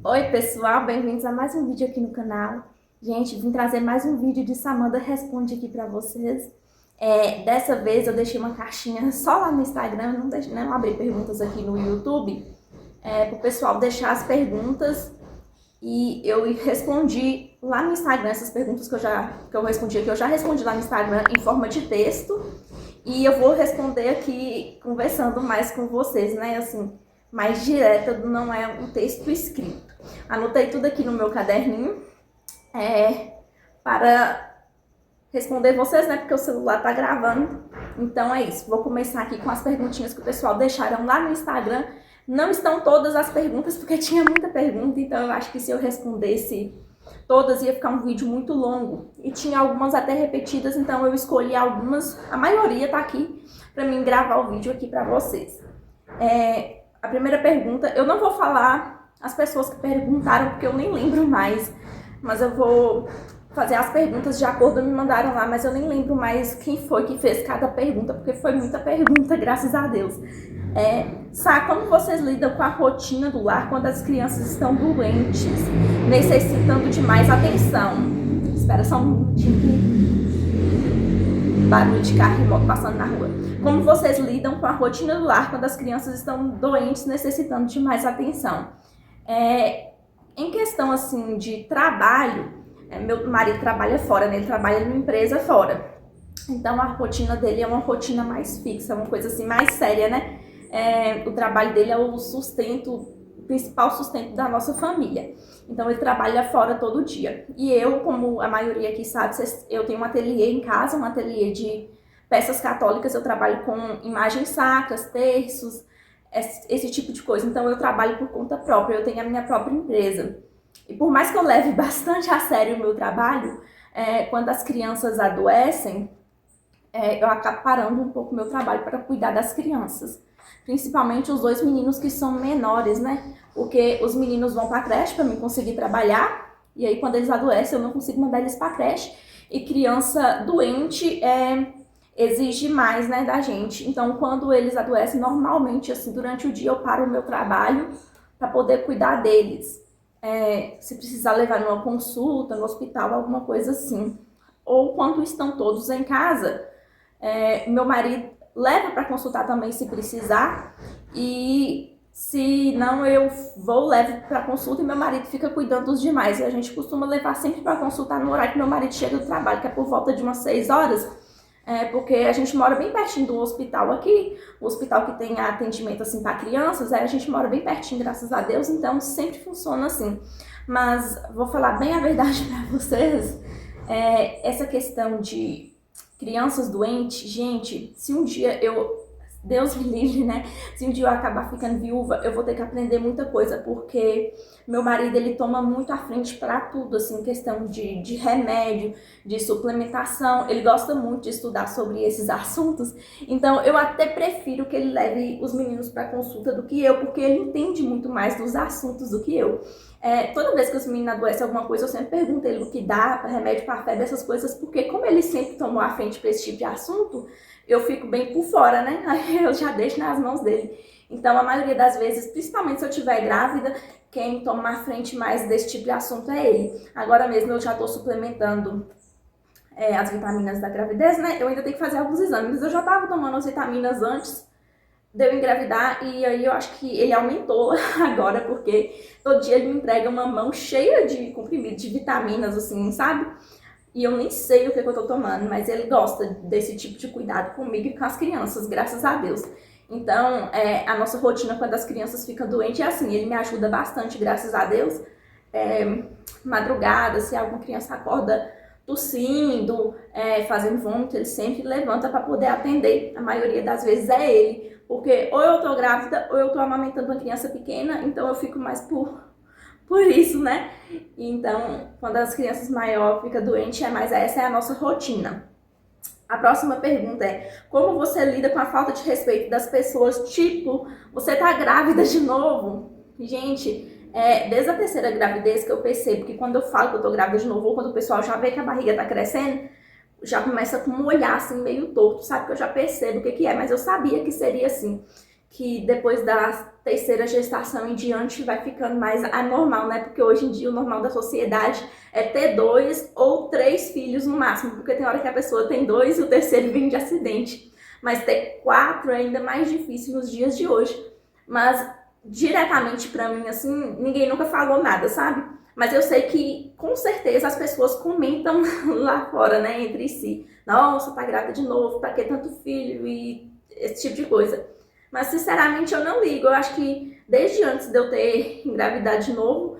Oi pessoal, bem-vindos a mais um vídeo aqui no canal. Gente, vim trazer mais um vídeo de Samanda Responde aqui pra vocês. Dessa vez eu deixei uma caixinha só lá no Instagram, não abri perguntas aqui no YouTube, pro pessoal deixar as perguntas e eu respondi lá no Instagram essas perguntas que eu respondi aqui, eu já respondi lá no Instagram em forma de texto e eu vou responder aqui conversando mais com vocês, né, assim, mais direta, não é um texto escrito. Anotei tudo aqui no meu caderninho para responder vocês, né? Porque o celular tá gravando. Então é isso. Vou começar aqui com as perguntinhas que o pessoal deixaram lá no Instagram. Não estão todas as perguntas, porque tinha muita pergunta. Então eu acho que se eu respondesse todas ia ficar um vídeo muito longo. E tinha algumas até repetidas, então eu escolhi algumas. A maioria tá aqui para mim gravar o vídeo aqui para vocês. A primeira pergunta, eu não vou falar as pessoas que perguntaram, porque eu nem lembro mais, mas eu vou fazer as perguntas de acordo, me mandaram lá, mas eu nem lembro mais quem foi que fez cada pergunta, porque foi muita pergunta, graças a Deus. Sá, como vocês lidam com a rotina do lar quando as crianças estão doentes, necessitando de mais atenção? Espera só um minutinho aqui. Barulho de carro e moto passando na rua. Como vocês lidam com a rotina do lar quando as crianças estão doentes, necessitando de mais atenção? Em questão assim de trabalho, meu marido trabalha fora, né? Ele trabalha numa empresa fora. Então a rotina dele é uma rotina mais fixa, uma coisa assim mais séria, né? O trabalho dele é o sustento, o principal sustento da nossa família. Então ele trabalha fora todo dia. E eu, como a maioria aqui sabe, eu tenho um ateliê em casa, um ateliê de peças católicas, eu trabalho com imagens sacras, terços, esse tipo de coisa. Então eu trabalho por conta própria, eu tenho a minha própria empresa. E por mais que eu leve bastante a sério o meu trabalho, quando as crianças adoecem, eu acabo parando um pouco o meu trabalho para cuidar das crianças. Principalmente os dois meninos que são menores, né? Porque os meninos vão para a creche para mim conseguir trabalhar, e aí quando eles adoecem eu não consigo mandar eles para a creche. E criança doente exige mais, né, da gente. Então quando eles adoecem, normalmente assim, durante o dia eu paro o meu trabalho para poder cuidar deles. Se precisar levar numa consulta, no hospital, alguma coisa assim. Ou quando estão todos em casa, meu marido leva para consultar também se precisar, e se não eu levo para consulta e meu marido fica cuidando dos demais. E a gente costuma levar sempre para consultar no horário que meu marido chega do trabalho, que é por volta de umas 6 horas, porque a gente mora bem pertinho do hospital aqui, o hospital que tem atendimento assim para crianças, a gente mora bem pertinho, graças a Deus, então sempre funciona assim. Mas vou falar bem a verdade para vocês, essa questão de crianças doentes, gente, se um dia Deus me livre, né? Se um dia eu acabar ficando viúva, eu vou ter que aprender muita coisa, porque meu marido, ele toma muito à frente para tudo, assim, questão de remédio, de suplementação, ele gosta muito de estudar sobre esses assuntos, então eu até prefiro que ele leve os meninos para consulta do que eu, porque ele entende muito mais dos assuntos do que eu. Toda vez que os meninos adoecem alguma coisa, eu sempre pergunto ele o que dá, remédio para febre, essas coisas, porque como ele sempre tomou à frente para esse tipo de assunto, eu fico bem por fora, né? Aí eu já deixo nas mãos dele. Então, a maioria das vezes, principalmente se eu estiver grávida, quem toma à frente mais desse tipo de assunto é ele. Agora mesmo eu já estou suplementando as vitaminas da gravidez, né? Eu ainda tenho que fazer alguns exames, mas eu já estava tomando as vitaminas antes de eu engravidar, e aí eu acho que ele aumentou agora, porque todo dia ele me entrega uma mão cheia de comprimidos, de vitaminas, assim, sabe? E eu nem sei o que eu tô tomando, mas ele gosta desse tipo de cuidado comigo e com as crianças, graças a Deus. Então, a nossa rotina quando as crianças ficam doentes é assim, ele me ajuda bastante, graças a Deus. Madrugada, se alguma criança acorda tossindo, fazendo vômito, ele sempre levanta para poder atender. A maioria das vezes é ele, porque ou eu tô grávida ou eu tô amamentando uma criança pequena, então eu fico mais por isso, né? Então, quando as crianças maiores ficam doentes, essa é a nossa rotina. A próxima pergunta é: como você lida com a falta de respeito das pessoas? Tipo, você tá grávida de novo? Gente, desde a terceira gravidez que eu percebo que quando eu falo que eu tô grávida de novo, ou quando o pessoal já vê que a barriga tá crescendo, já começa com um olhar assim meio torto, sabe? Que eu já percebo o que é, mas eu sabia que seria assim, que depois da terceira gestação em diante vai ficando mais anormal, né? Porque hoje em dia o normal da sociedade é ter 2 ou 3 filhos no máximo, porque tem hora que a pessoa tem 2 e o terceiro vem de acidente. Mas ter 4 é ainda mais difícil nos dias de hoje. Mas diretamente pra mim, assim, ninguém nunca falou nada, sabe? Mas eu sei que, com certeza, as pessoas comentam lá fora, né, entre si. Nossa, tá grávida de novo, pra que tanto filho e esse tipo de coisa. Mas, sinceramente, eu não ligo. Eu acho que desde antes de eu ter engravidado de novo,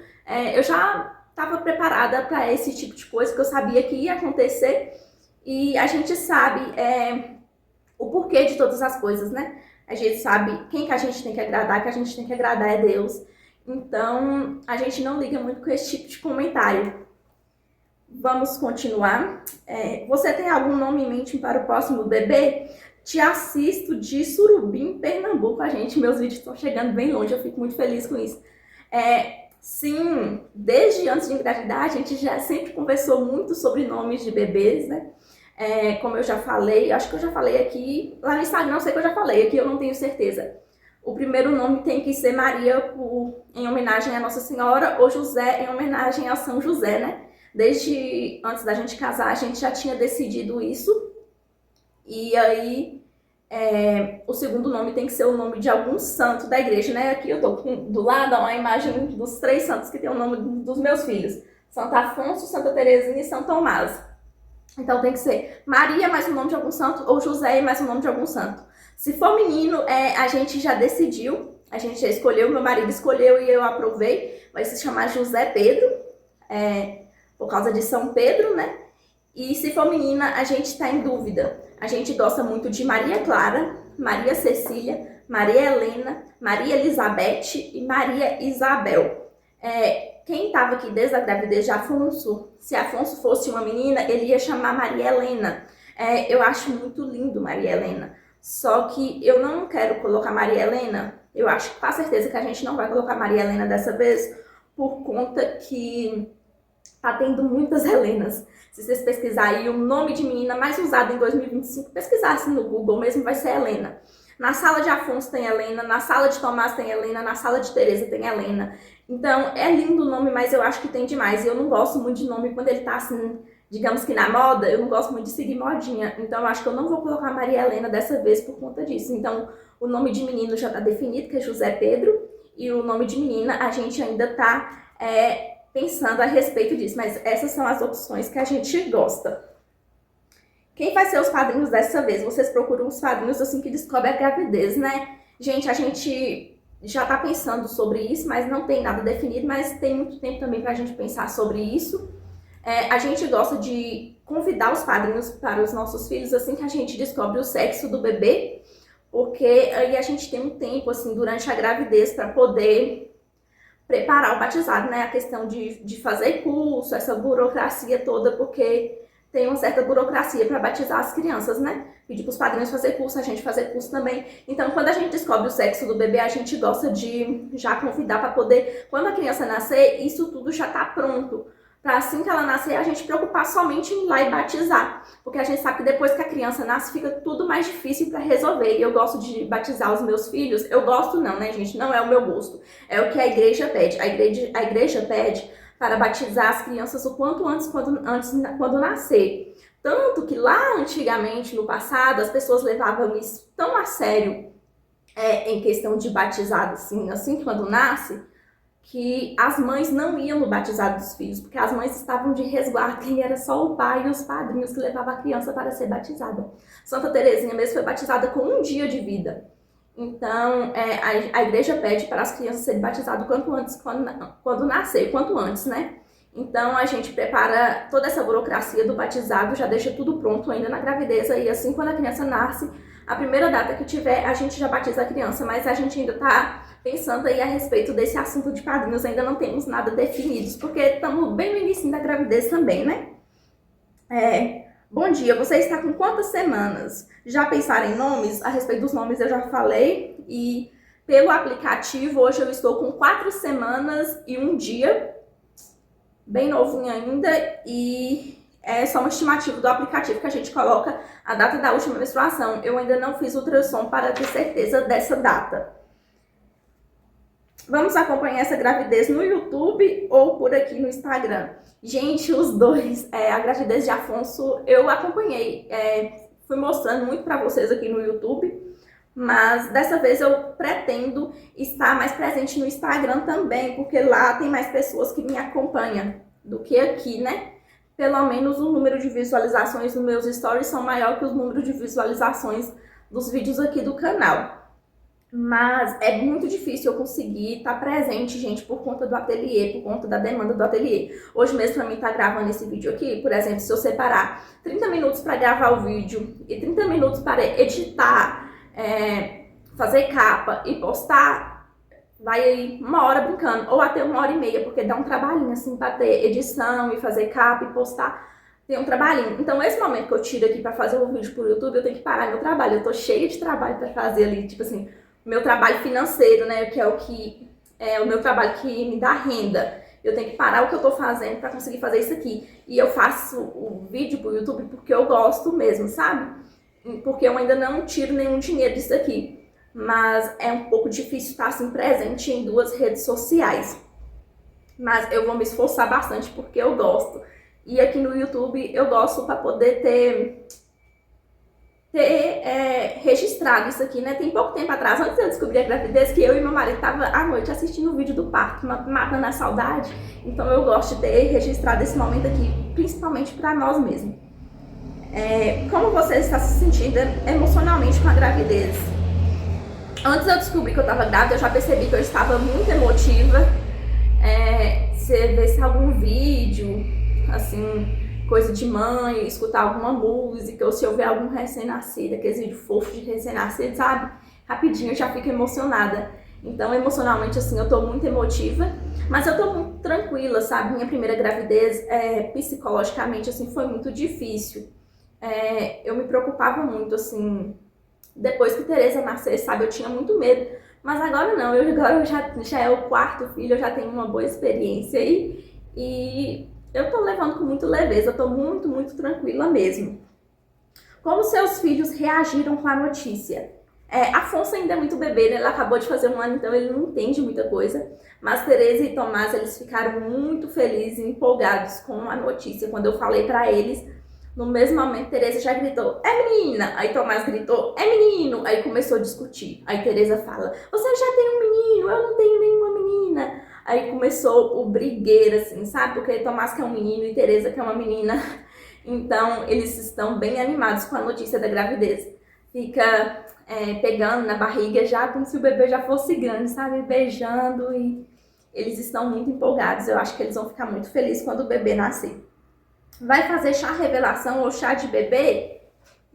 eu já estava preparada para esse tipo de coisa, que eu sabia que ia acontecer. E a gente sabe o porquê de todas as coisas, né? A gente sabe quem que a gente tem que a gente tem que agradar é Deus. Então, a gente não liga muito com esse tipo de comentário. Vamos continuar. Você tem algum nome em mente para o próximo bebê? Te assisto de Surubim, Pernambuco. Meus vídeos estão chegando bem longe, eu fico muito feliz com isso. Sim, desde antes de engravidar, a gente já sempre conversou muito sobre nomes de bebês, né? Como eu já falei, acho que eu já falei aqui, lá no Instagram eu sei que eu já falei, aqui eu não tenho certeza. O primeiro nome tem que ser Maria, em homenagem à Nossa Senhora, ou José, em homenagem a São José, né? Desde antes da gente casar, a gente já tinha decidido isso. E aí, o segundo nome tem que ser o nome de algum santo da igreja, né? Aqui eu tô do lado uma imagem dos 3 santos que tem o nome dos meus filhos. Santo Afonso, Santa Teresinha e São Tomás. Então tem que ser Maria mais o nome de algum santo ou José mais o nome de algum santo. Se for menino, a gente já decidiu, a gente já escolheu, meu marido escolheu e eu aprovei. Vai se chamar José Pedro, por causa de São Pedro, né? E se for menina, a gente tá em dúvida. A gente gosta muito de Maria Clara, Maria Cecília, Maria Helena, Maria Elizabeth e Maria Isabel. Quem estava aqui desde a gravidez de Afonso, se Afonso fosse uma menina, ele ia chamar Maria Helena. Eu acho muito lindo Maria Helena. Só que eu não quero colocar Maria Helena. Eu acho com certeza que a gente não vai colocar Maria Helena dessa vez, por conta que tá tendo muitas Helenas. Se vocês pesquisarem aí o nome de menina mais usado em 2025, pesquisassem no Google mesmo, vai ser Helena. Na sala de Afonso tem Helena, na sala de Tomás tem Helena, na sala de Teresa tem Helena. Então, é lindo o nome, mas eu acho que tem demais. E eu não gosto muito de nome quando ele tá assim, digamos que na moda, eu não gosto muito de seguir modinha. Então, eu acho que eu não vou colocar Maria Helena dessa vez por conta disso. Então, o nome de menino já tá definido, que é José Pedro. E o nome de menina, a gente ainda tá pensando a respeito disso. Mas essas são as opções que a gente gosta. Quem vai ser os padrinhos dessa vez? Vocês procuram os padrinhos assim que descobrem a gravidez, né? Gente, a gente já tá pensando sobre isso, mas não tem nada definido, mas tem muito tempo também pra gente pensar sobre isso. A gente gosta de convidar os padrinhos para os nossos filhos assim que a gente descobre o sexo do bebê, porque aí a gente tem um tempo assim durante a gravidez para poder preparar o batizado, né? A questão de fazer curso, essa burocracia toda, porque tem uma certa burocracia para batizar as crianças, né? Pedir para os padrinhos fazer curso, a gente fazer curso também. Então, quando a gente descobre o sexo do bebê, a gente gosta de já convidar para poder, quando a criança nascer, isso tudo já tá pronto. Para assim que ela nascer, a gente preocupar somente em ir lá e batizar. Porque a gente sabe que depois que a criança nasce, fica tudo mais difícil para resolver. E eu gosto de batizar os meus filhos. Eu gosto não, né, gente? Não é o meu gosto. É o que a igreja pede. A igreja pede para batizar as crianças o quanto antes, quando nascer. Tanto que lá antigamente, no passado, as pessoas levavam isso tão a sério em questão de batizado, assim quando nasce, que as mães não iam no batizado dos filhos, porque as mães estavam de resguardo, e era só o pai e os padrinhos que levavam a criança para ser batizada. Santa Teresinha mesmo foi batizada com 1 dia de vida. Então, a igreja pede para as crianças serem batizadas quanto antes, quando nascer, quanto antes, né? Então, a gente prepara toda essa burocracia do batizado, já deixa tudo pronto ainda na gravidez, e assim, quando a criança nasce, a primeira data que tiver, a gente já batiza a criança, mas a gente ainda tá pensando aí a respeito desse assunto de padrinhos, ainda não temos nada definidos, porque estamos bem no início da gravidez também, né? Bom dia, você está com quantas semanas? Já pensaram em nomes? A respeito dos nomes eu já falei, e pelo aplicativo hoje eu estou com 4 semanas e 1 dia, bem novinho ainda, e é só uma estimativa do aplicativo que a gente coloca a data da última menstruação. Eu ainda não fiz ultrassom para ter certeza dessa data. Vamos acompanhar essa gravidez no YouTube ou por aqui no Instagram? Gente, os dois. A gravidez de Afonso eu acompanhei. Fui mostrando muito para vocês aqui no YouTube. Mas dessa vez eu pretendo estar mais presente no Instagram também, porque lá tem mais pessoas que me acompanham do que aqui, né? Pelo menos o número de visualizações nos meus stories são maior que o número de visualizações dos vídeos aqui do canal. Mas é muito difícil eu conseguir estar presente, gente, por conta do ateliê, por conta da demanda do ateliê. Hoje mesmo, pra mim estar gravando esse vídeo aqui, por exemplo, se eu separar 30 minutos para gravar o vídeo e 30 minutos para editar, fazer capa e postar, vai aí 1 hora brincando, ou até 1 hora e meia, porque dá um trabalhinho assim para ter edição e fazer capa e postar, tem um trabalhinho. Então esse momento que eu tiro aqui para fazer o vídeo pro YouTube, eu tenho que parar meu trabalho, eu tô cheia de trabalho para fazer ali, tipo assim, meu trabalho financeiro, né, que é o meu trabalho que me dá renda. Eu tenho que parar o que eu tô fazendo para conseguir fazer isso aqui. E eu faço o vídeo pro YouTube porque eu gosto mesmo, sabe? Porque eu ainda não tiro nenhum dinheiro disso aqui. Mas é um pouco difícil estar assim presente em 2 redes sociais. Mas eu vou me esforçar bastante porque eu gosto. E aqui no YouTube eu gosto para poder ter registrado isso aqui, né? Tem pouco tempo atrás, antes de eu descobrir a gravidez, que eu e meu marido tava à noite assistindo o vídeo do parto, matando a saudade. Então eu gosto de ter registrado esse momento aqui, principalmente para nós mesmos. Como você está se sentindo emocionalmente com a gravidez? Antes eu descobri que eu estava grávida, eu já percebi que eu estava muito emotiva. Você vê se algum vídeo, assim, coisa de mãe, escutar alguma música, ou se eu ver algum recém-nascido, aqueles vídeos fofos de recém-nascido, sabe? Rapidinho eu já fico emocionada. Então, emocionalmente, assim, eu tô muito emotiva, mas eu tô muito tranquila, sabe? Minha primeira gravidez, psicologicamente, assim, foi muito difícil. Eu me preocupava muito, assim, depois que Tereza nasceu, sabe? Eu tinha muito medo, mas agora não, agora já é o 4º filho, eu já tenho uma boa experiência aí, e eu tô levando com muito leveza, eu tô muito, muito tranquila mesmo. Como seus filhos reagiram com a notícia? Afonso ainda é muito bebê, né? Ele acabou de fazer 1 ano, então ele não entende muita coisa. Mas Tereza e Tomás, eles ficaram muito felizes e empolgados com a notícia. Quando eu falei pra eles, no mesmo momento, Tereza já gritou, é menina! Aí Tomás gritou, é menino! Aí começou a discutir. Aí Tereza fala, você já tem um menino, eu não tenho nenhuma menina. Aí começou o brigueiro, assim, sabe? Porque Tomás quer um menino e Tereza quer uma menina. Então, eles estão bem animados com a notícia da gravidez. Fica pegando na barriga já como se o bebê já fosse grande, sabe? Beijando, e eles estão muito empolgados. Eu acho que eles vão ficar muito felizes quando o bebê nascer. Vai fazer chá revelação ou chá de bebê?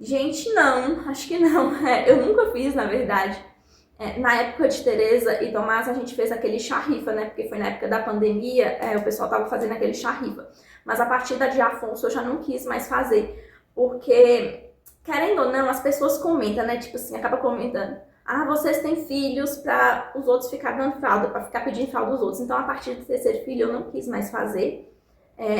Gente, não. Acho que não. Eu nunca fiz, na verdade. Na época de Tereza e Tomás, a gente fez aquele chá rifa, né? Porque foi na época da pandemia, o pessoal tava fazendo aquele chá rifa. Mas a partir da de Afonso eu já não quis mais fazer. Porque, querendo ou não, as pessoas comentam, né? Tipo assim, acaba comentando. Ah, vocês têm filhos para os outros ficar dando fralda, para ficar pedindo fralda dos outros. Então, a partir do 3º filho, eu não quis mais fazer.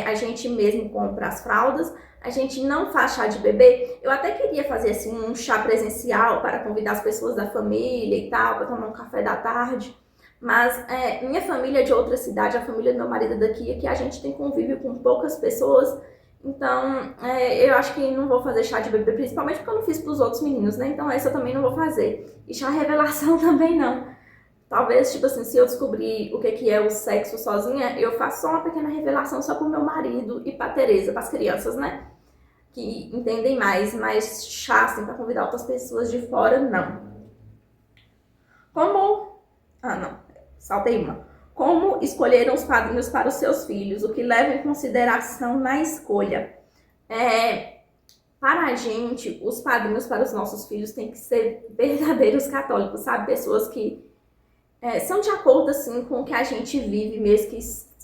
A gente mesmo compra as fraldas, a gente não faz chá de bebê. Eu até queria fazer assim um chá presencial para convidar as pessoas da família e tal, para tomar um café da tarde. Mas minha família é de outra cidade, a família do meu marido é daqui, aqui a gente tem convívio com poucas pessoas. Então, eu acho que não vou fazer chá de bebê, principalmente porque eu não fiz para os outros meninos, né? Então essa eu também não vou fazer. E chá revelação também não. Talvez, tipo assim, se eu descobrir o que é o sexo sozinha, eu faço só uma pequena revelação só pro meu marido e pra Tereza, pras crianças, né? Que entendem mais, mas chá, assim, pra convidar outras pessoas de fora, não. Saltei uma. Como escolheram os padrinhos para os seus filhos? O que leva em consideração na escolha? Para a gente, os padrinhos para os nossos filhos têm que ser verdadeiros católicos, sabe? Pessoas que são de acordo assim com o que a gente vive mesmo, que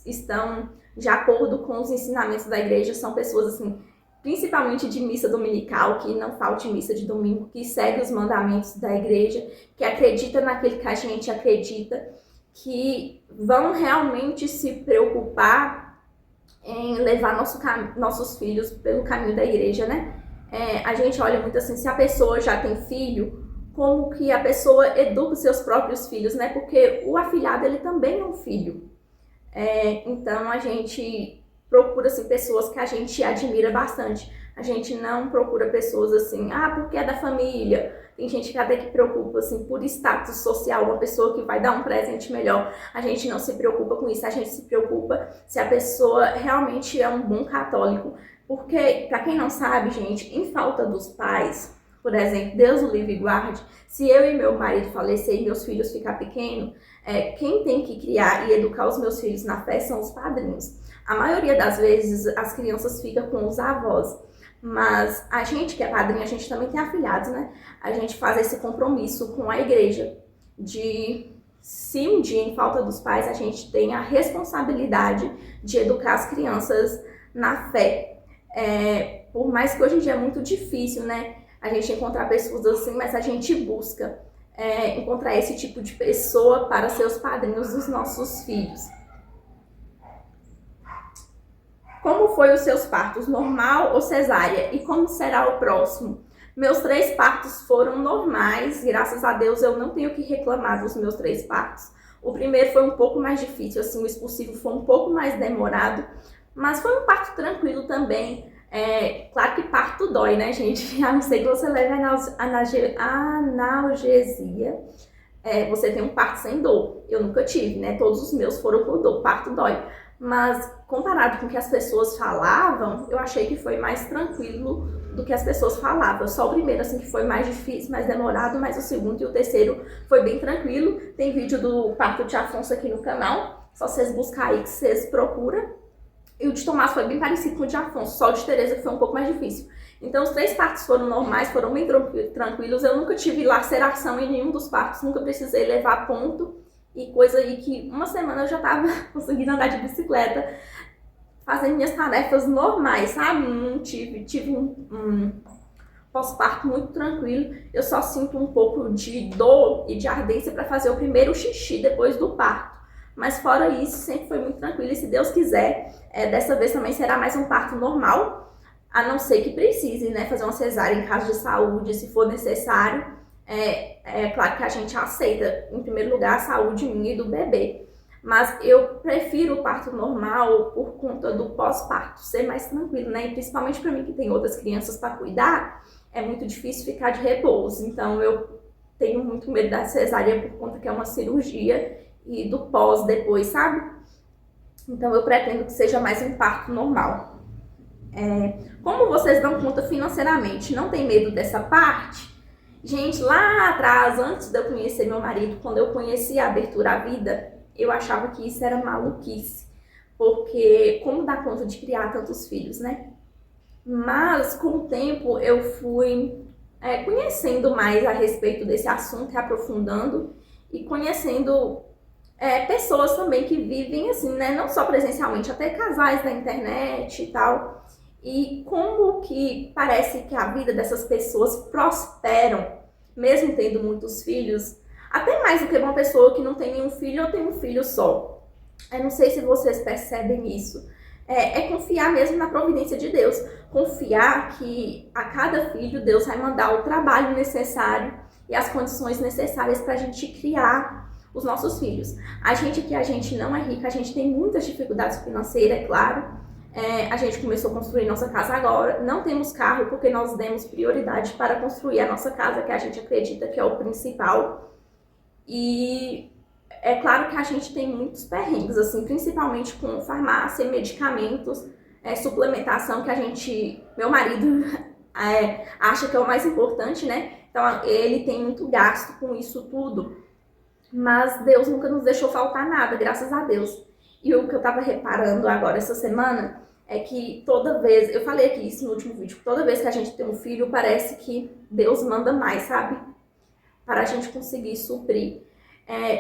estão de acordo com os ensinamentos da igreja, são pessoas assim, principalmente de missa dominical, que não falte missa de domingo, que segue os mandamentos da igreja, que acredita naquilo que a gente acredita, que vão realmente se preocupar em levar nossos filhos pelo caminho da igreja, né? A gente olha muito assim, se a pessoa já tem filho, como que a pessoa educa os seus próprios filhos, né? Porque o afilhado, ele também é um filho. Então, a gente procura, assim, pessoas que a gente admira bastante. A gente não procura pessoas assim, porque é da família. Tem gente que até que preocupa, assim, por status social, uma pessoa que vai dar um presente melhor. A gente não se preocupa com isso, a gente se preocupa se a pessoa realmente é um bom católico. Porque, pra quem não sabe, gente, em falta dos pais, por exemplo, Deus o livre e guarde, se eu e meu marido falecer e meus filhos ficar pequenos, quem tem que criar e educar os meus filhos na fé são os padrinhos. A maioria das vezes as crianças ficam com os avós, mas a gente que é padrinho, a gente também tem afilhados, né? A gente faz esse compromisso com a igreja de, se um dia em falta dos pais, a gente tem a responsabilidade de educar as crianças na fé. Por mais que hoje em dia é muito difícil, né? A gente encontrar pessoas assim, mas a gente busca encontrar esse tipo de pessoa para ser os padrinhos dos nossos filhos. Como foi os seus partos, normal ou cesárea? E como será o próximo? Meus 3 partos foram normais, graças a Deus eu não tenho que reclamar dos meus 3 partos. O primeiro foi um pouco mais difícil, assim, o expulsivo foi um pouco mais demorado, mas foi um parto tranquilo também. Claro que parto dói, né, gente? A não ser que você leve analgesia, você tem um parto sem dor. Eu nunca tive, né? Todos os meus foram com dor, parto dói. Mas comparado com o que as pessoas falavam, eu achei que foi mais tranquilo do que as pessoas falavam. Só o primeiro, assim, que foi mais difícil, mais demorado, mas o segundo e o terceiro foi bem tranquilo. Tem vídeo do parto de Afonso aqui no canal, só vocês buscarem aí que vocês procuram. E o de Tomás foi bem parecido com o de Afonso, só o de Tereza que foi um pouco mais difícil. Então os 3 partos foram normais, foram bem tranquilos. Eu nunca tive laceração em nenhum dos partos, nunca precisei levar ponto. E coisa aí que uma semana eu já tava conseguindo andar de bicicleta, fazendo minhas tarefas normais, sabe? Não tive um pós-parto muito tranquilo. Eu só sinto um pouco de dor e de ardência para fazer o primeiro xixi depois do parto. Mas fora isso, sempre foi muito tranquilo. E se Deus quiser, dessa vez também será mais um parto normal, a não ser que precise, né, fazer uma cesárea em caso de saúde, se for necessário. Claro que a gente aceita, em primeiro lugar, a saúde minha e do bebê. Mas eu prefiro o parto normal por conta do pós-parto, ser mais tranquilo, né? E principalmente para mim que tem outras crianças para cuidar, é muito difícil ficar de repouso. Então eu tenho muito medo da cesárea por conta que é uma cirurgia e do pós depois, sabe? Então eu pretendo que seja mais um parto normal. Como vocês dão conta financeiramente? Não tem medo dessa parte? Gente, lá atrás, antes de eu conhecer meu marido, quando eu conheci a Abertura à Vida, eu achava que isso era maluquice. Porque como dar conta de criar tantos filhos, né? Mas com o tempo eu fui conhecendo mais a respeito desse assunto, aprofundando e conhecendo pessoas também que vivem assim, né? Não só presencialmente, até casais da internet e tal. E como que parece que a vida dessas pessoas prosperam, mesmo tendo muitos filhos, até mais do que uma pessoa que não tem nenhum filho ou tem um filho só. Eu não sei se vocês percebem isso. Confiar mesmo na providência de Deus. Confiar que a cada filho Deus vai mandar o trabalho necessário e as condições necessárias para a gente criar os nossos filhos. A gente não é rica, a gente tem muitas dificuldades financeiras, é claro. A gente começou a construir nossa casa agora, não temos carro porque nós demos prioridade para construir a nossa casa, que a gente acredita que é o principal. E é claro que a gente tem muitos perrengues, assim, principalmente com farmácia, medicamentos, suplementação, que meu marido acha que é o mais importante, né? Então ele tem muito gasto com isso tudo, mas Deus nunca nos deixou faltar nada, graças a Deus. E o que eu tava reparando agora essa semana é que toda vez, eu falei aqui isso no último vídeo, toda vez que a gente tem um filho, parece que Deus manda mais, sabe? Para a gente conseguir suprir.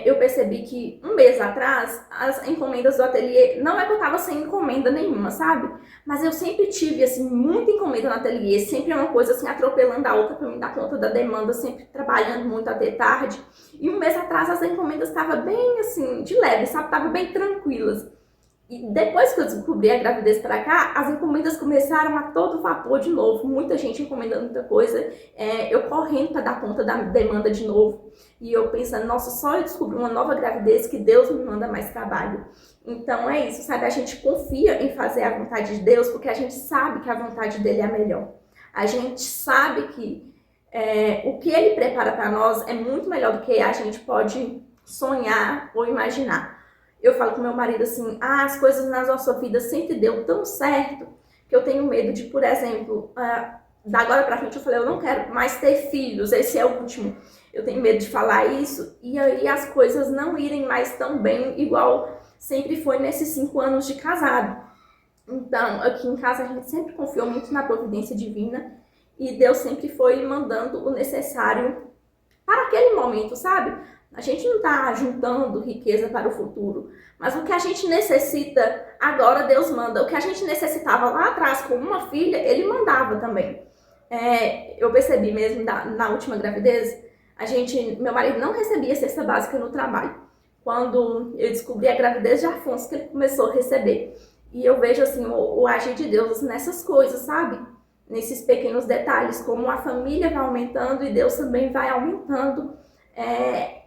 Eu percebi que um mês atrás, as encomendas do ateliê, não é que eu tava sem encomenda nenhuma, sabe? Mas eu sempre tive, assim, muita encomenda no ateliê, sempre é uma coisa, assim, atropelando a outra para mim dar conta da demanda, sempre trabalhando muito até tarde. E um mês atrás as encomendas estavam bem, assim, de leve, sabe? Estavam bem tranquilas. E depois que eu descobri a gravidez para cá, as encomendas começaram a todo vapor de novo. Muita gente encomendando muita coisa. Eu correndo para dar conta da demanda de novo. E eu pensando, nossa, só eu descobri uma nova gravidez que Deus me manda mais trabalho. Então é isso, sabe? A gente confia em fazer a vontade de Deus porque a gente sabe que a vontade dele é a melhor. A gente sabe que o que ele prepara para nós é muito melhor do que a gente pode sonhar ou imaginar. Eu falo com meu marido assim, as coisas na nossa vida sempre deu tão certo que eu tenho medo de, por exemplo, da agora pra frente eu falei, eu não quero mais ter filhos, esse é o último. Eu tenho medo de falar isso e aí as coisas não irem mais tão bem igual sempre foi nesses 5 anos de casado. Então, aqui em casa a gente sempre confiou muito na providência divina e Deus sempre foi mandando o necessário para aquele momento, sabe? A gente não está juntando riqueza para o futuro, mas o que a gente necessita, agora Deus manda. O que a gente necessitava lá atrás com uma filha, Ele mandava também. Eu percebi mesmo na última gravidez, meu marido não recebia cesta básica no trabalho. Quando eu descobri a gravidez de Afonso, que ele começou a receber. E eu vejo assim o agir de Deus nessas coisas, sabe? Nesses pequenos detalhes, como a família vai aumentando e Deus também vai aumentando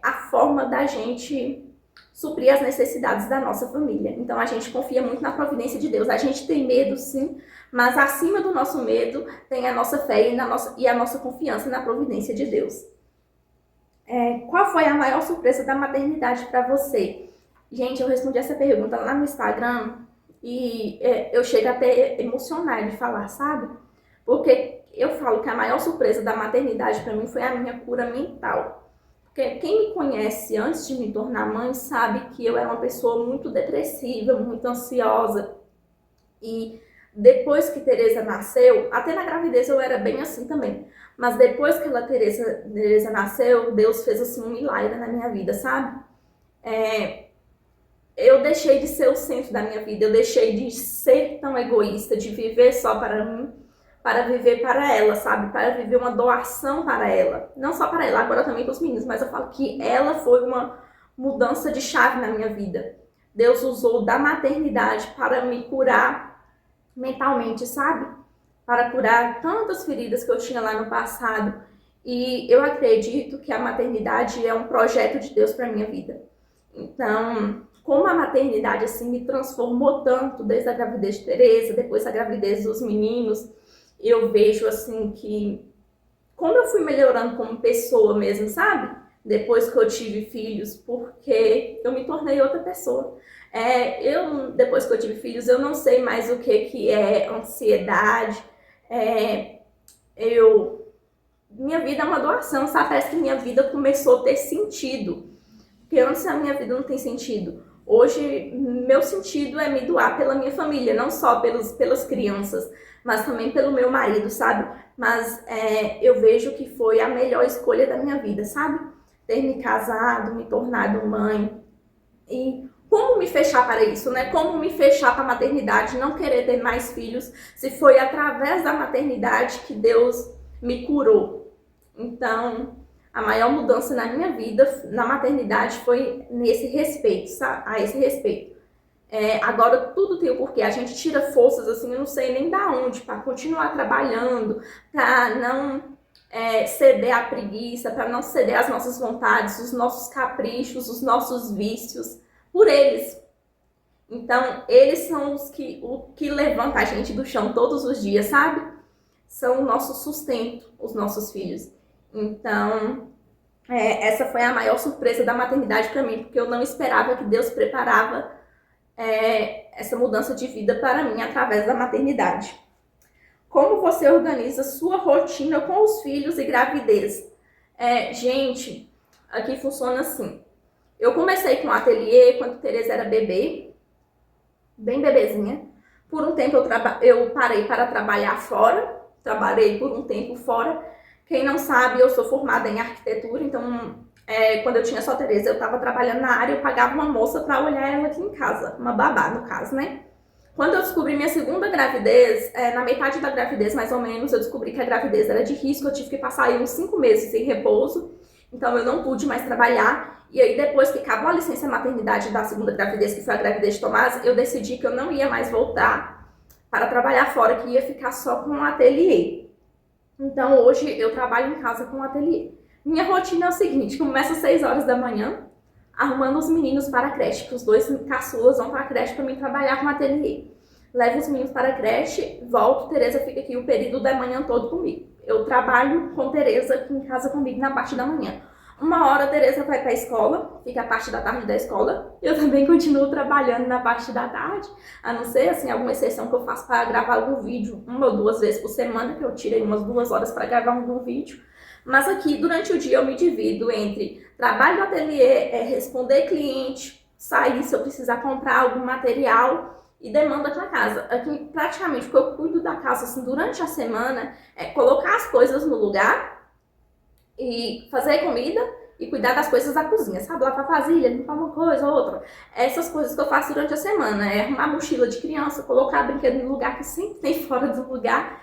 a forma da gente suprir as necessidades da nossa família. Então a gente confia muito na providência de Deus. A gente tem medo, sim, mas acima do nosso medo tem a nossa fé e a nossa confiança na providência de Deus. Qual foi a maior surpresa da maternidade para você? Gente, eu respondi essa pergunta lá no Instagram e eu chego até emocionar de falar, sabe? Porque eu falo que a maior surpresa da maternidade para mim foi a minha cura mental. Porque quem me conhece antes de me tornar mãe sabe que eu era uma pessoa muito depressiva, muito ansiosa. E depois que Tereza nasceu, até na gravidez eu era bem assim também. Mas depois que Tereza nasceu, Deus fez assim um milagre na minha vida, sabe? Eu deixei de ser o centro da minha vida, eu deixei de ser tão egoísta, de viver só para mim, para viver para ela, sabe? Para viver uma doação para ela. Não só para ela, agora também para os meninos, mas eu falo que ela foi uma mudança de chave na minha vida. Deus usou da maternidade para me curar mentalmente, sabe? Para curar tantas feridas que eu tinha lá no passado. E eu acredito que a maternidade é um projeto de Deus para minha vida. Então, como a maternidade assim me transformou tanto desde a gravidez de Tereza, depois da gravidez dos meninos, eu vejo assim que como eu fui melhorando como pessoa mesmo, sabe? Depois que eu tive filhos, porque eu me tornei outra pessoa. Depois que eu tive filhos, eu não sei mais o que é ansiedade. Minha vida é uma doação, sabe? Parece que minha vida começou a ter sentido. Porque antes a minha vida não tem sentido. Hoje, meu sentido é me doar pela minha família, não só pelas crianças, mas também pelo meu marido, sabe? Mas eu vejo que foi a melhor escolha da minha vida, sabe? Ter me casado, me tornado mãe. E como me fechar para isso, né? Como me fechar para a maternidade, não querer ter mais filhos, se foi através da maternidade que Deus me curou. Então, a maior mudança na minha vida, na maternidade, foi nesse respeito, sabe? A esse respeito. Agora tudo tem o porquê. A gente tira forças, assim, eu não sei nem da onde, para continuar trabalhando, para não ceder à preguiça, para não ceder às nossas vontades, os nossos caprichos, os nossos vícios, por eles. Então, eles são o que levanta a gente do chão todos os dias, sabe? São o nosso sustento, os nossos filhos. Então, essa foi a maior surpresa da maternidade para mim, porque eu não esperava que Deus preparava essa mudança de vida para mim através da maternidade. Como você organiza sua rotina com os filhos e gravidez? Gente, aqui funciona assim. Eu comecei com o ateliê quando Tereza era bebê, bem bebezinha. Por um tempo eu parei para trabalhar fora, trabalhei por um tempo fora. Quem não sabe, eu sou formada em arquitetura, então quando eu tinha só Tereza, eu estava trabalhando na área, eu pagava uma moça para olhar ela aqui em casa, uma babá no caso, né? Quando eu descobri minha segunda gravidez, na metade da gravidez mais ou menos, eu descobri que a gravidez era de risco, eu tive que passar aí uns 5 meses em repouso, então eu não pude mais trabalhar E aí, depois que acabou a licença maternidade da segunda gravidez, que foi a gravidez de Tomás, eu decidi que eu não ia mais voltar para trabalhar fora, que ia ficar só com um ateliê. Então, hoje eu trabalho em casa com um ateliê. Minha rotina é o seguinte, começa às 6 horas da manhã, arrumando os meninos para a creche, que os dois caçulas vão para a creche para mim trabalhar com o ateliê. Levo os meninos para a creche, volto, Tereza fica aqui o período da manhã todo comigo. Eu trabalho com Tereza aqui em casa comigo na parte da manhã. Uma hora a Tereza vai para a escola, fica a parte da tarde da escola. Eu também continuo trabalhando na parte da tarde, a não ser assim, alguma exceção que eu faço para gravar algum vídeo 1 ou 2 vezes por semana, que eu tirei umas 2 horas para gravar algum vídeo. Mas aqui, durante o dia, eu me divido entre trabalho no ateliê, responder cliente, sair se eu precisar comprar algum material e demanda para casa. Aqui, praticamente, o que eu cuido da casa assim, durante a semana é colocar as coisas no lugar e fazer comida e cuidar das coisas da cozinha, sabe? Lavar vasilha, limpar uma coisa ou outra. Essas coisas que eu faço durante a semana. É arrumar mochila de criança, colocar brinquedo no lugar que sempre tem fora do lugar.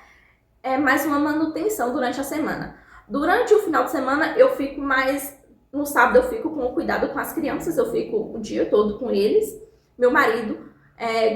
É mais uma manutenção durante a semana. Durante o final de semana, eu fico mais... No sábado, eu fico com o cuidado com as crianças. Eu fico o dia todo com eles. Meu marido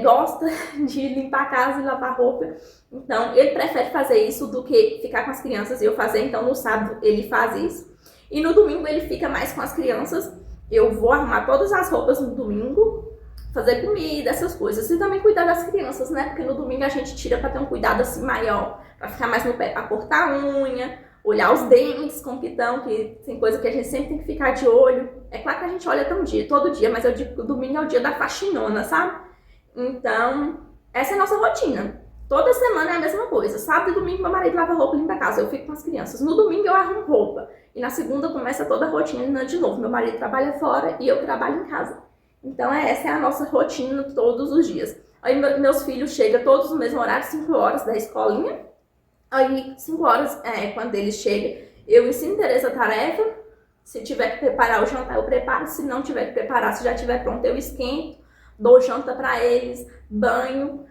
gosta de limpar a casa e lavar roupa. Então, ele prefere fazer isso do que ficar com as crianças e eu fazer. Então, no sábado, ele faz isso. E no domingo, ele fica mais com as crianças. Eu vou arrumar todas as roupas no domingo, fazer comida, essas coisas. E também cuidar das crianças, né? Porque no domingo a gente tira pra ter um cuidado assim maior. Pra ficar mais no pé, pra cortar a unha, olhar os dentes como que estão, que tem coisa que a gente sempre tem que ficar de olho. É claro que a gente olha todo dia, mas eu digo que o domingo é o dia da faxinona, sabe? Então, essa é a nossa rotina. Toda semana é a mesma coisa. Sábado e domingo meu marido lava roupa e limpa a casa. Eu fico com as crianças. No domingo eu arrumo roupa. E na segunda começa toda a rotina de novo. Meu marido trabalha fora e eu trabalho em casa. Então essa é a nossa rotina todos os dias. Aí meus filhos chegam todos no mesmo horário, 5 horas da escolinha. Aí 5 horas, quando eles chegam, eu ensino Tereza a tarefa. Se tiver que preparar o jantar, eu preparo. Se não tiver que preparar, se já estiver pronto, eu esquento. Dou janta para eles, banho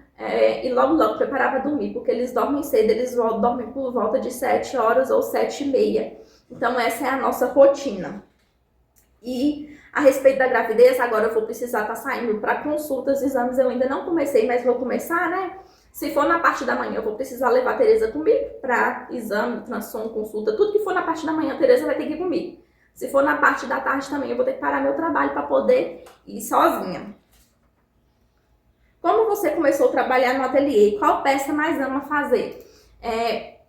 e logo preparar para dormir, porque eles dormem cedo, eles dormem por volta de 7 horas ou 7h30. Então essa é a nossa rotina. E a respeito da gravidez, agora eu vou precisar estar saindo para consultas, exames eu ainda não comecei, mas vou começar, né? Se for na parte da manhã, eu vou precisar levar a Tereza comigo para exame, ultrassom, consulta, tudo que for na parte da manhã, a Tereza vai ter que ir comigo. Se for na parte da tarde também, eu vou ter que parar meu trabalho para poder ir sozinha. Como você começou a trabalhar no ateliê? Qual peça mais ama fazer?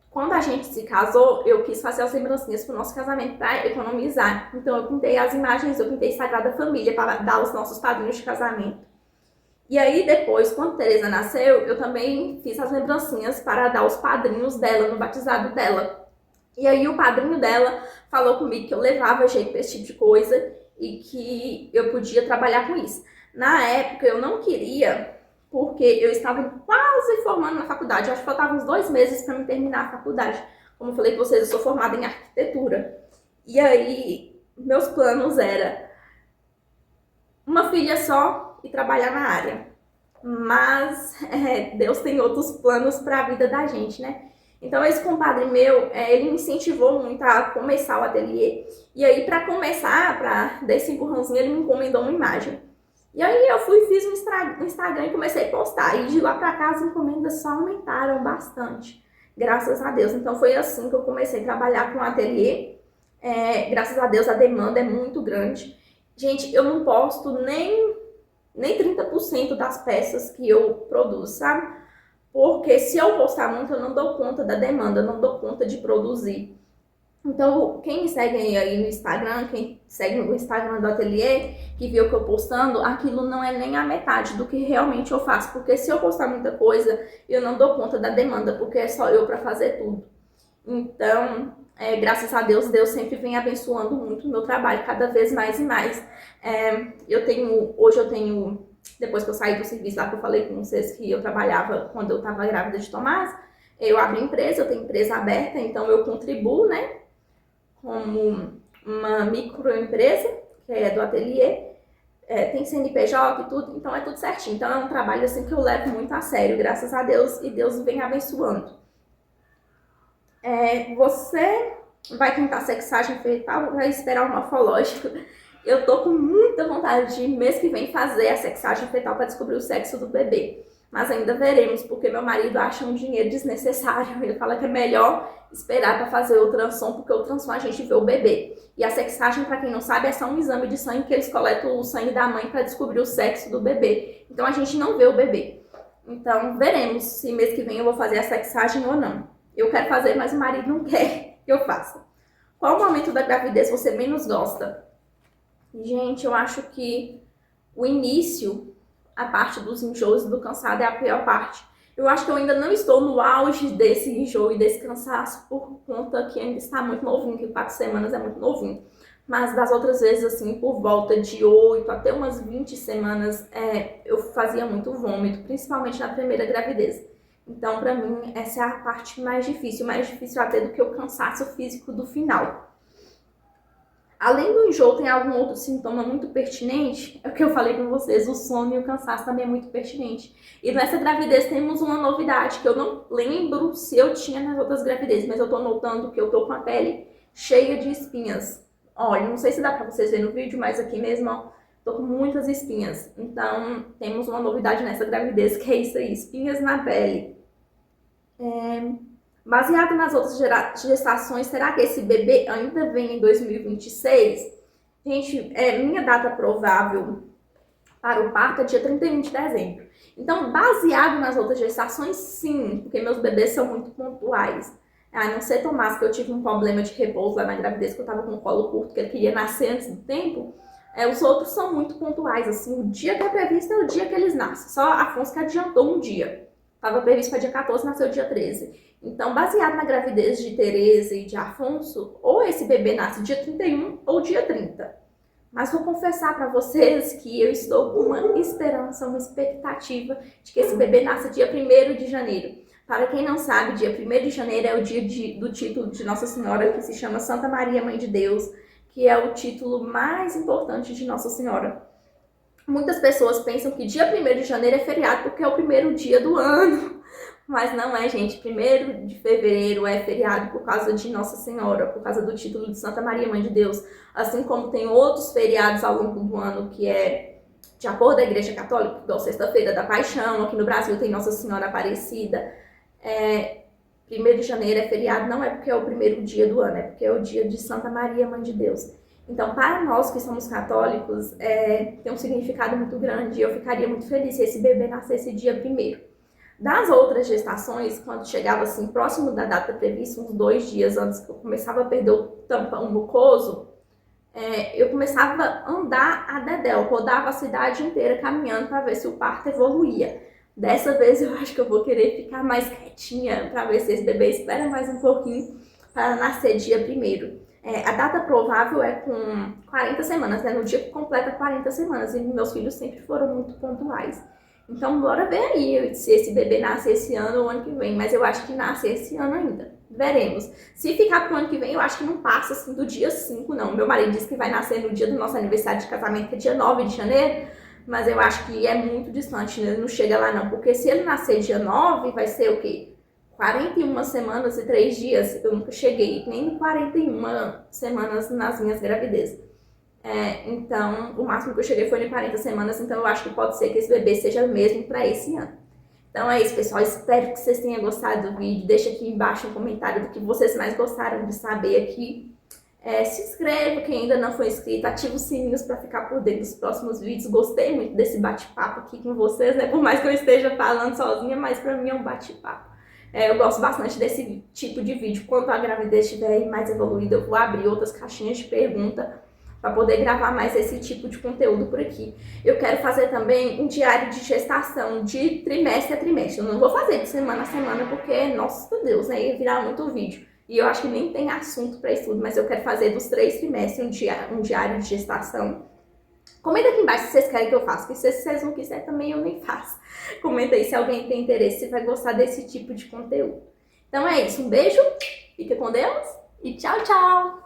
Quando a gente se casou, eu quis fazer as lembrancinhas pro nosso casamento para economizar. Então eu pintei as imagens, eu pintei Sagrada Família para dar aos nossos padrinhos de casamento. E aí depois, quando Tereza nasceu, eu também fiz as lembrancinhas para dar aos padrinhos dela, no batizado dela. E aí o padrinho dela falou comigo que eu levava jeito para esse tipo de coisa e que eu podia trabalhar com isso. Na época eu não queria, porque eu estava quase formando na faculdade. Acho que faltavam uns 2 meses para me terminar a faculdade. Como eu falei com vocês, eu sou formada em arquitetura. E aí, meus planos eram uma filha só e trabalhar na área. Mas Deus tem outros planos para a vida da gente, né? Então esse compadre meu, ele me incentivou muito a começar o ateliê. E aí, para começar, para dar esse empurrãozinho, ele me encomendou uma imagem. E aí eu fiz um Instagram e comecei a postar. E de lá pra cá as encomendas só aumentaram bastante. Graças a Deus. Então foi assim que eu comecei a trabalhar com o ateliê. Graças a Deus a demanda é muito grande. Gente, eu não posto nem 30% das peças que eu produzo, sabe? Porque se eu postar muito, eu não dou conta da demanda, eu não dou conta de produzir. Então, quem me segue aí no Instagram, quem segue no Instagram do ateliê, que viu que eu postando, aquilo não é nem a metade do que realmente eu faço. Porque se eu postar muita coisa, eu não dou conta da demanda, porque é só eu para fazer tudo. Então, graças a Deus, Deus sempre vem abençoando muito o meu trabalho, cada vez mais e mais. Hoje eu tenho, depois que eu saí do serviço lá que eu falei com vocês que eu trabalhava quando eu estava grávida de Tomás, eu abri empresa, eu tenho empresa aberta, então eu contribuo, né? Como uma microempresa, que é do ateliê, tem CNPJ e tudo, então é tudo certinho. Então é um trabalho assim que eu levo muito a sério, graças a Deus, e Deus vem abençoando. Você vai tentar sexagem fetal, vai esperar o morfológico. Eu tô com muita vontade de mês que vem fazer a sexagem fetal para descobrir o sexo do bebê. Mas ainda veremos, porque meu marido acha um dinheiro desnecessário. Ele fala que é melhor esperar para fazer o ultrassom, porque o ultrassom a gente vê o bebê. E a sexagem, para quem não sabe, é só um exame de sangue que eles coletam o sangue da mãe para descobrir o sexo do bebê. Então a gente não vê o bebê. Então veremos se mês que vem eu vou fazer a sexagem ou não. Eu quero fazer, mas o marido não quer que eu faça. Qual o momento da gravidez você menos gosta? Gente, eu acho que o início, a parte dos enjoos e do cansado é a pior parte. Eu acho que eu ainda não estou no auge desse enjoo e desse cansaço por conta que ainda está muito novinho, que 4 semanas é muito novinho. Mas das outras vezes, assim, por volta de 8 até umas 20 semanas, eu fazia muito vômito, principalmente na primeira gravidez. Então, pra mim, essa é a parte mais difícil até do que o cansaço físico do final. Além do enjoo, tem algum outro sintoma muito pertinente? É o que eu falei com vocês, o sono e o cansaço também é muito pertinente. E nessa gravidez temos uma novidade, que eu não lembro se eu tinha nas outras gravidezes, mas eu tô notando que eu tô com a pele cheia de espinhas. Olha, não sei se dá pra vocês verem no vídeo, mas aqui mesmo, ó, tô com muitas espinhas. Então, temos uma novidade nessa gravidez, que é isso aí, espinhas na pele. Baseado nas outras gestações, será que esse bebê ainda vem em 2026? Gente, minha data provável para o parto é dia 31 de dezembro. Então, baseado nas outras gestações, sim, porque meus bebês são muito pontuais. A não ser Tomás, que eu tive um problema de repouso lá na gravidez, que eu tava com o colo curto, que ele queria nascer antes do tempo. Os outros são muito pontuais, assim, o dia que é previsto é o dia que eles nascem. Só a Afonso que adiantou um dia. Estava previsto para dia 14, nasceu dia 13. Então, baseado na gravidez de Tereza e de Afonso, ou esse bebê nasce dia 31 ou dia 30. Mas vou confessar para vocês que eu estou com uma esperança, uma expectativa de que esse bebê nasça dia 1º de janeiro. Para quem não sabe, dia 1º de janeiro é o dia do título de Nossa Senhora, que se chama Santa Maria, Mãe de Deus, que é o título mais importante de Nossa Senhora. Muitas pessoas pensam que dia 1º de janeiro é feriado porque é o primeiro dia do ano. Mas não é, gente. 1º de fevereiro é feriado por causa de Nossa Senhora, por causa do título de Santa Maria, Mãe de Deus. Assim como tem outros feriados ao longo do ano que é de acordo com a Igreja Católica, igual Sexta-feira da Paixão. Aqui no Brasil tem Nossa Senhora Aparecida. 1º de janeiro é feriado, não é porque é o primeiro dia do ano, é porque é o dia de Santa Maria, Mãe de Deus. Então, para nós que somos católicos, tem um significado muito grande e eu ficaria muito feliz se esse bebê nascesse dia 1º. Das outras gestações, quando chegava assim, próximo da data prevista, uns 2 dias antes que eu começava a perder o tampão mucoso, eu começava a andar a dedéu, rodava a cidade inteira caminhando para ver se o parto evoluía. Dessa vez eu acho que eu vou querer ficar mais quietinha para ver se esse bebê espera mais um pouquinho para nascer dia 1º. A data provável é com 40 semanas, né? No dia que completa 40 semanas. E meus filhos sempre foram muito pontuais. Então, bora ver aí se esse bebê nasce esse ano ou ano que vem. Mas eu acho que nasce esse ano ainda. Veremos. Se ficar pro ano que vem, eu acho que não passa assim do dia 5, não. Meu marido disse que vai nascer no dia do nosso aniversário de casamento, que é dia 9 de janeiro. Mas eu acho que é muito distante, né? Não chega lá não. Porque se ele nascer dia 9, vai ser o quê? 41 semanas e 3 dias, eu nunca cheguei nem 41 semanas nas minhas gravidezes. Então, o máximo que eu cheguei foi em 40 semanas, então eu acho que pode ser que esse bebê seja mesmo para esse ano. Então é isso, pessoal. Espero que vocês tenham gostado do vídeo. Deixa aqui embaixo um comentário do que vocês mais gostaram de saber aqui. Se inscreva quem ainda não foi inscrito, ativa os sininhos para ficar por dentro dos próximos vídeos. Gostei muito desse bate-papo aqui com vocês, né? Por mais que eu esteja falando sozinha, mas para mim é um bate-papo. Eu gosto bastante desse tipo de vídeo. Quando a gravidez estiver mais evoluída, eu vou abrir outras caixinhas de pergunta para poder gravar mais esse tipo de conteúdo por aqui. Eu quero fazer também um diário de gestação de trimestre a trimestre. Eu não vou fazer de semana a semana porque, nossa Deus, né, ia virar muito vídeo. E eu acho que nem tem assunto para isso tudo, mas eu quero fazer dos 3 trimestres um diário de gestação. Comenta aqui embaixo se vocês querem que eu faça, porque se vocês não quiserem também eu nem faço. Comenta aí se alguém tem interesse, se vai gostar desse tipo de conteúdo. Então é isso, um beijo, fica com Deus e tchau, tchau!